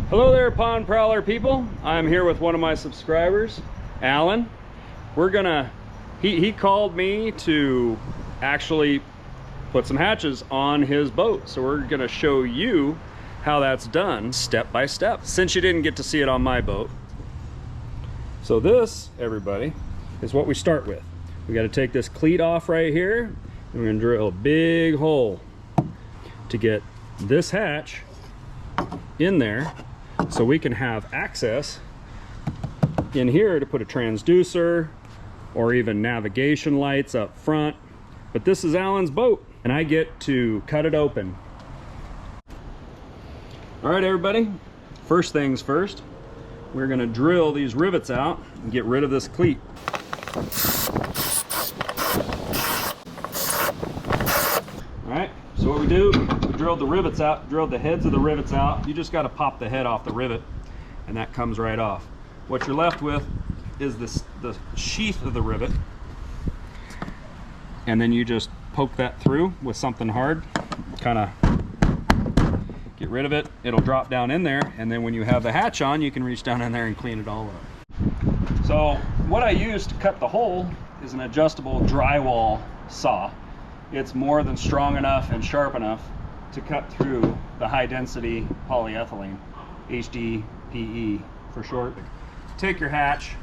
Hello there, pond prowler people. I'm here with one of my subscribers, Alan. He called me to actually put some hatches on his boat. So we're gonna show you how that's done step by step, since you didn't get to see it on my boat. So this, everybody, is what we start with. We gotta take this cleat off right here, and we're gonna drill a big hole to get this hatch in there, so we can have access in here to put a transducer or even navigation lights up front. But this is Alan's boat and I get to cut it open. All right, everybody, first things first, we're going to drill these rivets out and get rid of this cleat. All right, so what we do, we drilled the rivets out, drilled the heads of the rivets out. You just got to pop the head off the rivet and that comes right off. What you're left with is the sheath of the rivet, and then you just poke that through with something hard, kind of get rid of it. It'll drop down in there, and then when you have the hatch on, you can reach down in there and clean it all up. So what I use to cut the hole is an adjustable drywall saw. It's more than strong enough and sharp enough to cut through the high density polyethylene, HDPE for short. Take your hatch,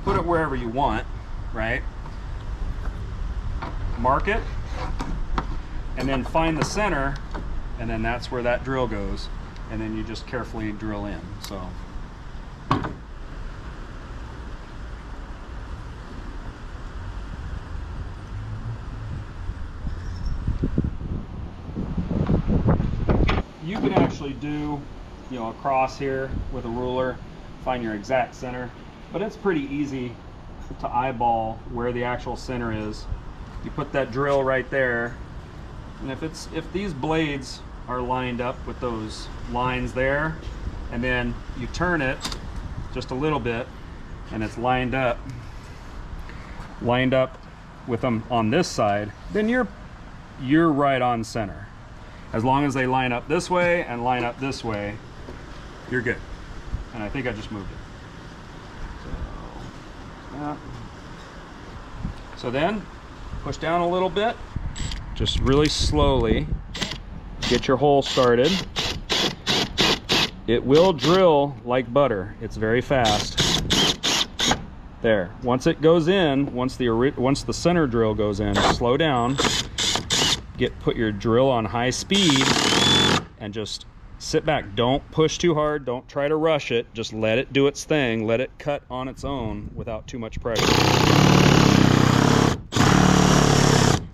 put it wherever you want, right? Mark it, and then find the center, and then that's where that drill goes, and then you just carefully drill in. So you can actually do, you know, across here with a ruler, find your exact center, but it's pretty easy to eyeball where the actual center is. You put that drill right there, and if these blades are lined up with those lines there, and then you turn it just a little bit and it's lined up with them on this side, then you're right on center. As long as they line up this way and line up this way, you're good. And I think I just moved it. So then push down a little bit, just really slowly get your hole started. It will drill like butter. It's very fast. There. Once it goes in, once the center drill goes in, slow down. Put your drill on high speed and just sit back. Don't push too hard. Don't try to rush it. Just let it do its thing. Let it cut on its own without too much pressure.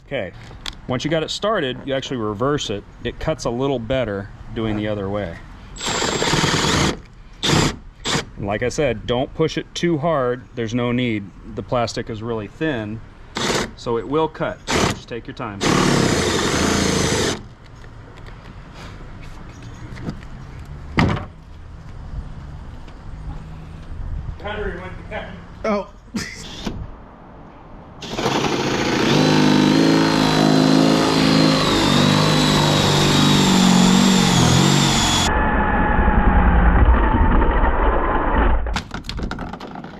Okay. Once you got it started, you actually reverse it. It cuts a little better doing the other way. And like I said, don't push it too hard. There's no need. The plastic is really thin, so it will cut. Just take your time. Oh.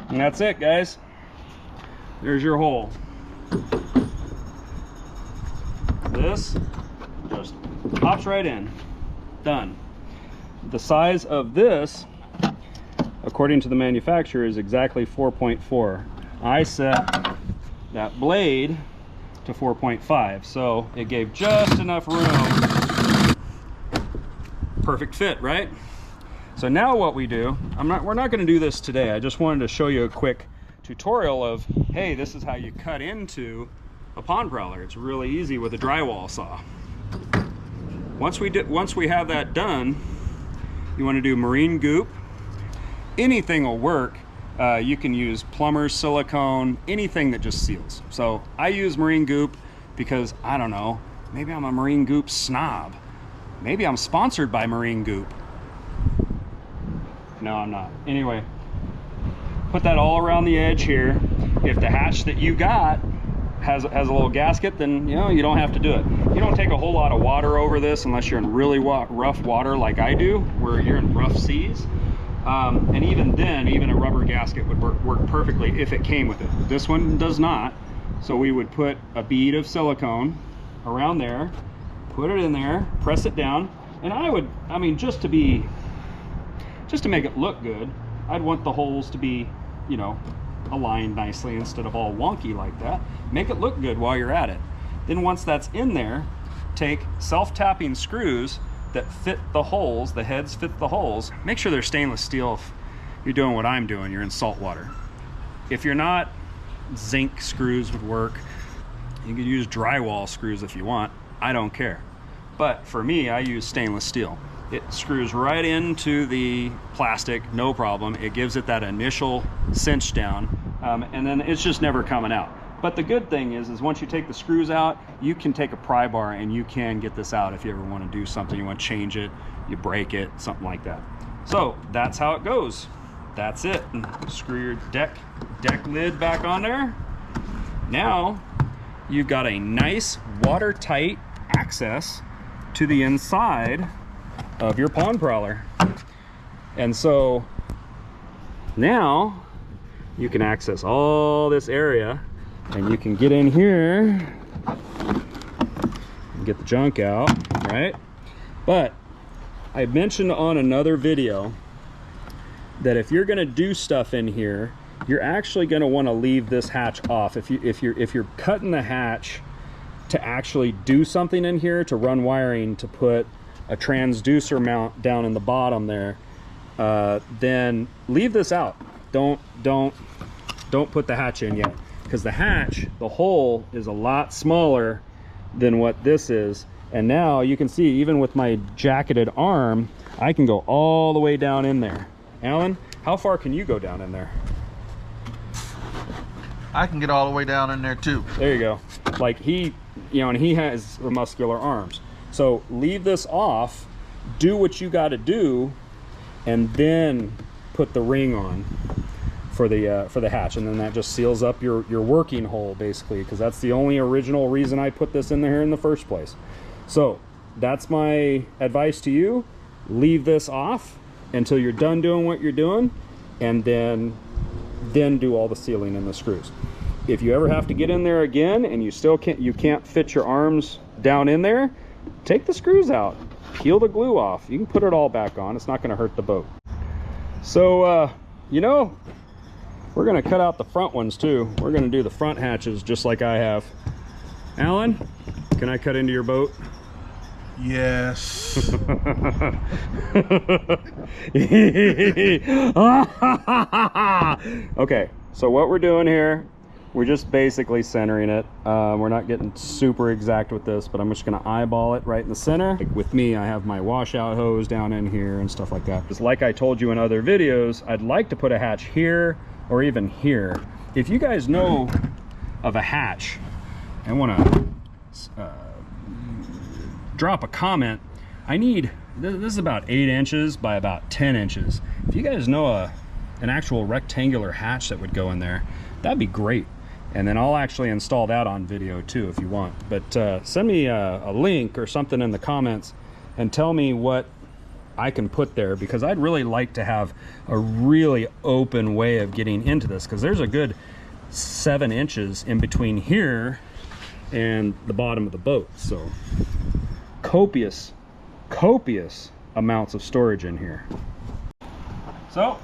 And that's it, guys. There's your hole. This just pops right in. Done. The size of this, according to the manufacturer, is exactly 4.4. I set that blade to 4.5, so it gave just enough room. Perfect fit, right? So now what we do, we're not going to do this today. I just wanted to show you a quick tutorial of, hey, this is how you cut into a pond prowler. It's really easy with a drywall saw. Once we have that done, you want to do marine goop. Anything will work. You can use plumber's silicone, anything that just seals. So I use marine goop because, I don't know, maybe I'm a marine goop snob. Maybe I'm sponsored by marine goop. No, I'm not. Anyway, put that all around the edge here. If the hatch that you got has a little gasket, then you know you don't have to do it. you don't take a whole lot of water over this unless you're in really rough water like I do, where you're in rough seas. And even then, even a rubber gasket would work perfectly if it came with it. This one does not. So we would put a bead of silicone around there, put it in there, press it down, and I mean, just to make it look good, I'd want the holes to be, you know, aligned nicely instead of all wonky like that. Make it look good while you're at it. Then once that's in there, take self-tapping screws that fit the holes, the heads fit the holes. Make sure they're stainless steel if you're doing what I'm doing, you're in salt water. If you're not, zinc screws would work. You could use drywall screws if you want, I don't care. But for me, I use stainless steel. It screws right into the plastic, no problem. It gives it that initial cinch down, and then it's just never coming out. But the good thing is once you take the screws out, you can take a pry bar and you can get this out if you ever want to do something, you want to change it, you break it, something like that. So that's how it goes. That's it. And screw your deck lid back on there. Now you've got a nice watertight access to the inside of your pond prowler. And so now you can access all this area and you can get in here and get the junk out, right? But I mentioned on another video that if you're gonna do stuff in here, you're actually gonna wanna leave this hatch off. If you're cutting the hatch to actually do something in here, to run wiring, to put a transducer mount down in the bottom there, then leave this out. Don't put the hatch in yet, because the hatch, the hole is a lot smaller than what this is. And now you can see, even with my jacketed arm, I can go all the way down in there. Alan, how far can you go down in there? I can get all the way down in there too. There you go. Like he, you know, and he has muscular arms. So leave this off, do what you got to do, and then put the ring on for the hatch, and then that just seals up your working hole basically, because that's the only original reason I put this in there in the first place. So that's my advice to you. Leave this off until you're done doing what you're doing, and then do all the sealing and the screws. If you ever have to get in there again and you can't fit your arms down in there, take the screws out, peel the glue off. You can put it all back on. It's not going to hurt the boat. So you know, we're going to cut out the front ones too. We're going to do the front hatches just like I have. Alan, can I cut into your boat? Yes. Okay, so what we're doing here, we're just basically centering it. We're not getting super exact with this, but I'm just gonna eyeball it right in the center. Like with me, I have my washout hose down in here and stuff like that. Just like I told you in other videos, I'd like to put a hatch here or even here. If you guys know of a hatch and wanna drop a comment. This is about 8 inches by about 10 inches. If you guys know an actual rectangular hatch that would go in there, that'd be great. And then I'll actually install that on video too if you want. But send me a link or something in the comments and tell me what I can put there, because I'd really like to have a really open way of getting into this, because there's a good 7 inches in between here and the bottom of the boat. So copious amounts of storage in here. So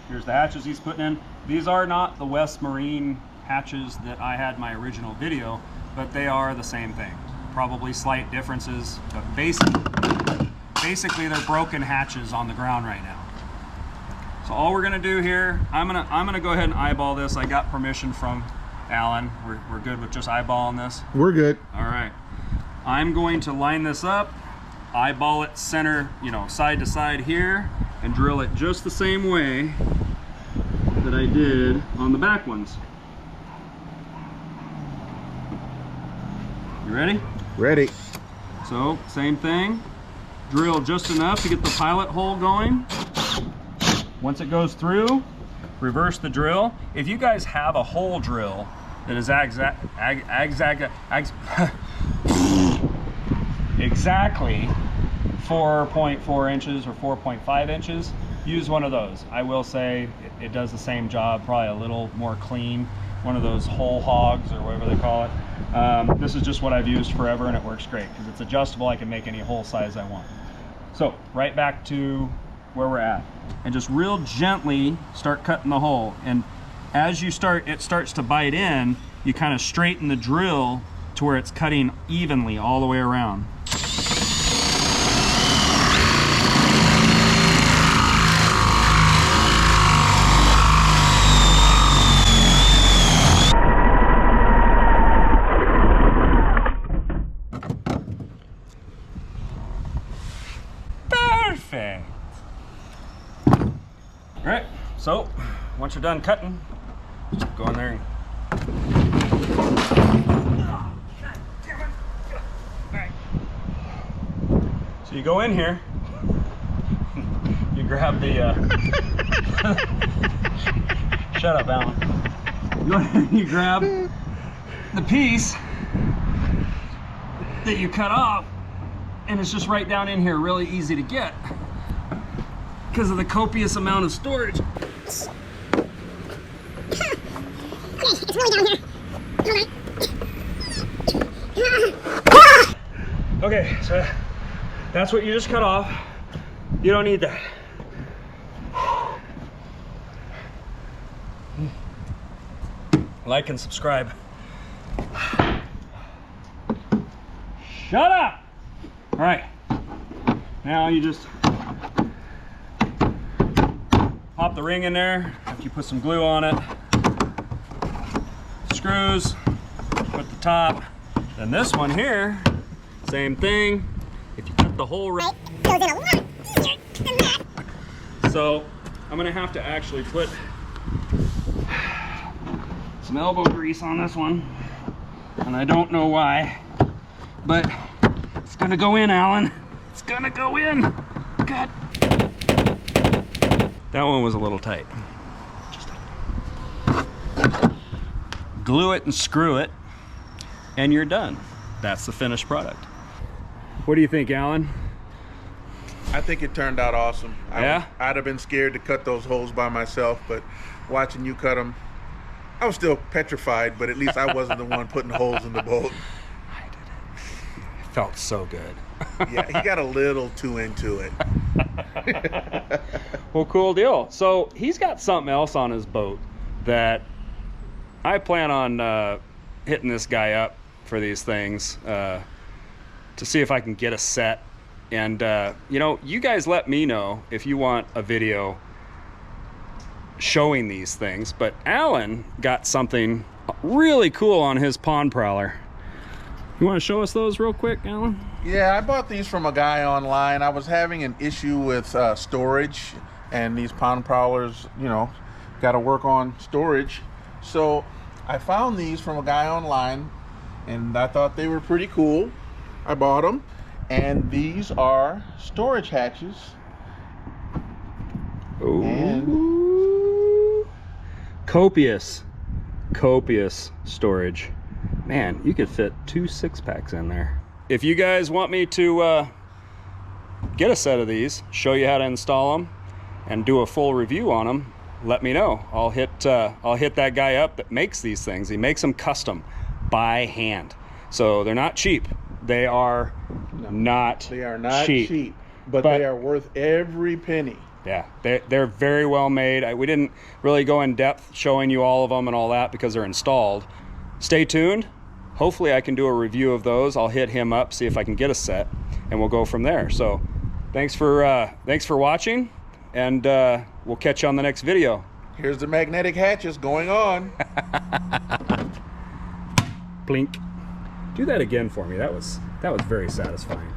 here's the hatches he's putting in. These are not the West Marine hatches that I had in my original video, but they are the same thing. Probably slight differences, but basically they're broken hatches on the ground right now. So all we're gonna do here, I'm gonna go ahead and eyeball this. I got permission from Alan. We're good with just eyeballing this? We're good. All right. I'm going to line this up, eyeball it center, you know, side to side here, and drill it just the same way that I did on the back ones. You ready? Ready. So, same thing. Drill just enough to get the pilot hole going. Once it goes through, reverse the drill. If you guys have a exactly 4.4 inches or 4.5 inches, use one of those. I will say it does the same job, probably a little more clean. One of those whole hogs or whatever they call it. This is just what I've used forever, and it works great because it's adjustable. I can make any hole size I want. So right back to where we're at, and just real gently start cutting the hole. And as you start, it starts to bite in, you kind of straighten the drill to where it's cutting evenly all the way around. Perfect. All right, so once you're done cutting, just go in there and... So you go in here, you grab the, shut up, Alan. You go in here and you grab the piece that you cut off, and it's just right down in here, really easy to get because of the copious amount of storage. It's really down here. Okay, so that's what you just cut off. You don't need that. Like and subscribe. Shut up! All right, now you just pop the ring in there after you put some glue on it. Screws, put the top. Then this one here, same thing. If you cut the hole right, Goes in a lot easier than that. so I'm gonna have to actually put some elbow grease on this one, and I don't know why, but it's gonna go in, Alan. It's gonna go in. God. That one was a little tight. Just glue it and screw it, and you're done. That's the finished product. What do you think, Alan? I think it turned out awesome. Yeah? I'd have been scared to cut those holes by myself, but watching you cut them, I was still petrified, but at least I wasn't the one putting holes in the boat. I did it. It felt so good. Yeah, he got a little too into it. Well, cool deal. So he's got something else on his boat that I plan on hitting this guy up for these things to see if I can get a set. And you know, you guys let me know if you want a video showing these things. But Alan got something really cool on his pond prowler. You want to show us those real quick, Alan? Yeah, I bought these from a guy online. I was having an issue with storage, and these pond prowlers, you know, got to work on storage. So I found these from a guy online, and I thought they were pretty cool. I bought them, and these are storage hatches. Ooh. And Copious storage. Man, you could fit 2 6-packs in there. If you guys want me to get a set of these, show you how to install them, and do a full review on them, let me know. I'll hit that guy up that makes these things. He makes them custom by hand, so they're not cheap. They are not cheap, but they are worth every penny. Yeah, they're very well made. We didn't really go in depth showing you all of them and all that because they're installed. Stay tuned. Hopefully I can do a review of those. I'll hit him up, see if I can get a set, and we'll go from there. So thanks for watching, and we'll catch you on the next video. Here's the magnetic hatches going on. Blink. Do that again for me. That was very satisfying.